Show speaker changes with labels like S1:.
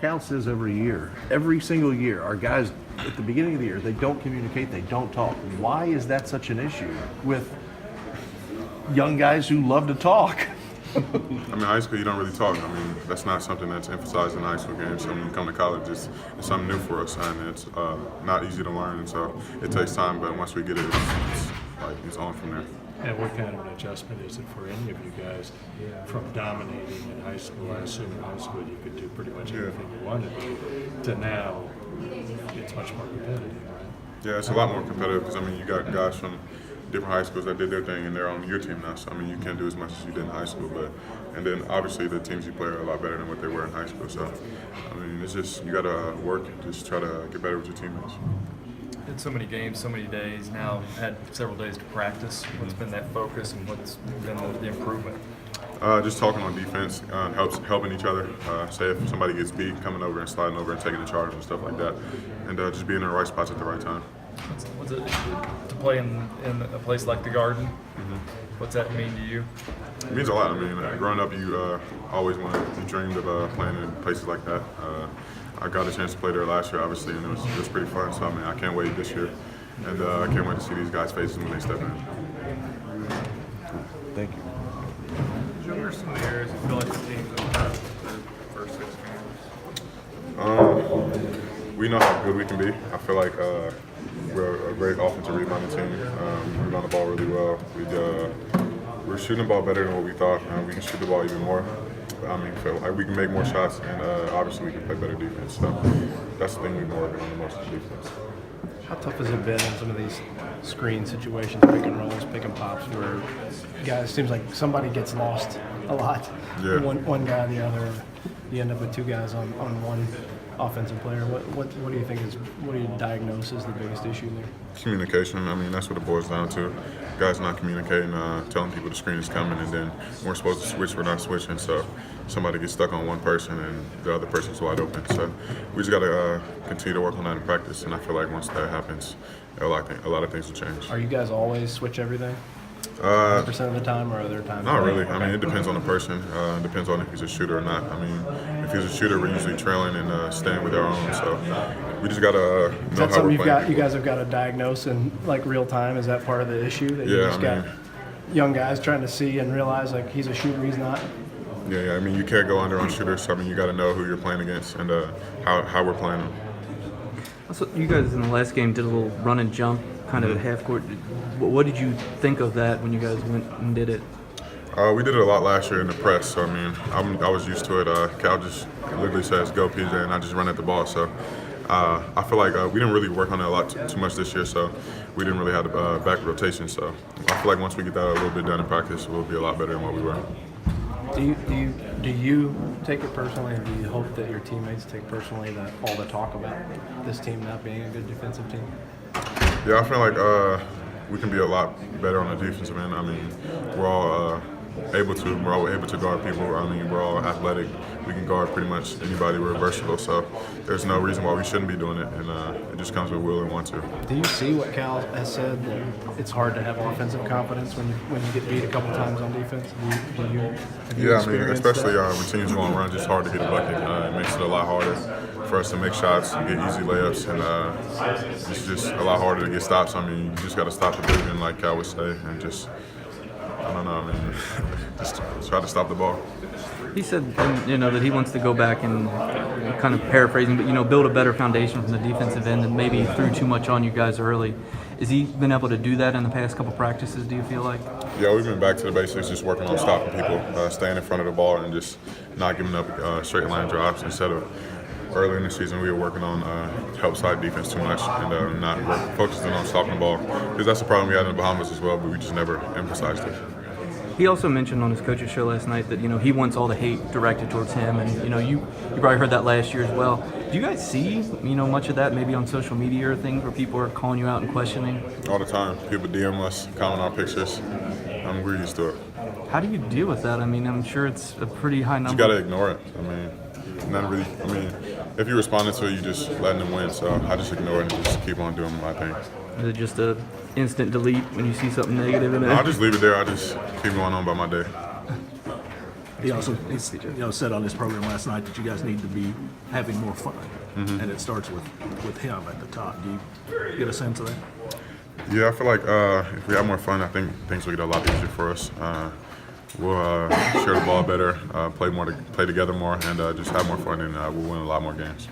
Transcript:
S1: counts is every year. Every single year, our guys at the beginning of the year, they don't communicate, they don't talk. Why is that such an issue with young guys who love to talk?
S2: I mean, high school, you don't really talk. I mean, that's not something that's emphasized in high school games. So when you come to college, it's something new for us, and it's not easy to learn. And so it takes time, but once we get it, it's on from there.
S3: And what kind of an adjustment is it for any of you guys from dominating in high school? I assume in high school you could do pretty much anything you wanted to now it's much more competitive, right?
S2: Yeah, it's a lot more competitive because, I mean, you got guys from different high schools that did their thing and they're on your team now. So, I mean, you can't do as much as you did in high school. And then obviously the teams you play are a lot better than what they were in high school. So, I mean, it's just, you got to work and just try to get better with your teammates.
S4: Had so many games, so many days. Now had several days to practice. What's been that focus and what's been the improvement?
S2: Just talking on defense, helping each other. Say if somebody gets beat, coming over and sliding over and taking the charge and stuff like that. And just being in the right spots at the right time.
S4: What's it to play in a place like the Garden? What's that mean to you?
S2: It means a lot. I mean, growing up, you always you dreamed of playing in places like that. I got a chance to play there last year, obviously, and it was pretty fun. So, I mean, I can't wait this year. And I can't wait to see these guys' faces when they step in.
S1: Thank you.
S5: What are some of the areas you feel like the team's improved the first 6 games?
S2: We know how good we can be. I feel like we're a great offensive rebounding team. We rebound the ball really well. We're shooting the ball better than what we thought. We can shoot the ball even more. I mean, feel like we can make more shots, and obviously we can play better defense. So that's the thing we've been working on the most is defense.
S6: How tough has it been in some of these screen situations, pick and rolls, pick and pops, where guys seems like somebody gets lost a lot.
S2: Yeah.
S6: One guy, the other. You end up with 2 guys on one offensive player. What do you think what do you diagnose as the biggest issue there?
S2: Communication. I mean, that's what it boils down to. Guys not communicating, telling people the screen is coming, and then we're supposed to switch, we're not switching. So somebody gets stuck on one person, and the other person's wide open. So we just got to continue to work on that in practice. And I feel like once that happens, a lot of things will change.
S6: Are you guys always switch everything? 100% of the time, or are there times?
S2: Not really. I mean, it depends on the person. It depends on if he's a shooter or not. I mean, if he's a shooter, we're usually trailing and staying with our own. So we just gotta know
S6: Is that
S2: how
S6: something
S2: we're playing.
S6: you guys have got to diagnose in like real time? Is that part of the issue that you
S2: Yeah,
S6: just got young guys trying to see and realize like he's a shooter, he's not?
S2: Yeah. I mean, you can't go under on shooters. So, I mean, you got to know who you're playing against and how we're playing them.
S7: So you guys in the last game did a little run and jump, kind of at half court. What did you think of that when you guys went and did it?
S2: We did it a lot last year in the press. So, I mean, I was used to it. Cal just literally says, "Go, PJ," and I just run at the ball. So I feel like we didn't really work on that too much this year. So we didn't really have the back rotation. So I feel like once we get that a little bit done in practice, we'll be a lot better than what we were.
S6: Do you take it personally, or do you hope that your teammates take personally that all the talk about this team not being a good defensive team?
S2: Yeah, I feel like we can be a lot better on the defensive end. I mean, we're all able to guard people. I mean, we're all athletic. We can guard pretty much anybody. We're versatile, so there's no reason why we shouldn't be doing it, and it just comes with will and want to.
S6: Do you see what Cal has said, that it's hard to have offensive confidence when you get beat a couple times on defense? Have you
S2: Yeah, I mean,
S6: experienced
S2: especially
S6: that?
S2: when teams go on runs, it's hard to get a bucket. It makes it a lot harder for us to make shots and get easy layups, and it's just a lot harder to get stops. I mean, you just got to stop the dribbling, like Cal would say, and just, I don't know, I mean, just try to stop the ball.
S7: He said, that he wants to go back and kind of paraphrasing, but build a better foundation from the defensive end, and maybe threw too much on you guys early. Has he been able to do that in the past couple practices? Do you feel like?
S2: Yeah, we've been back to the basics, just working on stopping people, staying in front of the ball, and just not giving up straight line drives. Instead of earlier in the season, we were working on help side defense too much and not focusing on stopping the ball, because that's the problem we had in the Bahamas as well, but we just never emphasized it.
S7: He also mentioned on his coach's show last night that he wants all the hate directed towards him, and you probably heard that last year as well. Do you guys see much of that maybe on social media or things where people are calling you out and questioning?
S2: All the time, people DM us, comment on pictures. We're used to it.
S7: How do you deal with that? I mean, I'm sure it's a pretty high number.
S2: You got to ignore it. I mean, not really. I mean, if you're responding to it, you just letting them win. So I just ignore it and just keep on doing my thing.
S7: Is it just a instant delete when you see something negative in it?
S2: No, I'll just leave it there. I just keep going on by my day.
S8: he also said on his program last night that you guys need to be having more fun, and it starts with him at the top. Do you get a sense of that?
S2: Yeah, I feel like if we have more fun, I think things will get a lot easier for us. We'll share the ball better, play together more, and just have more fun, and we'll win a lot more games.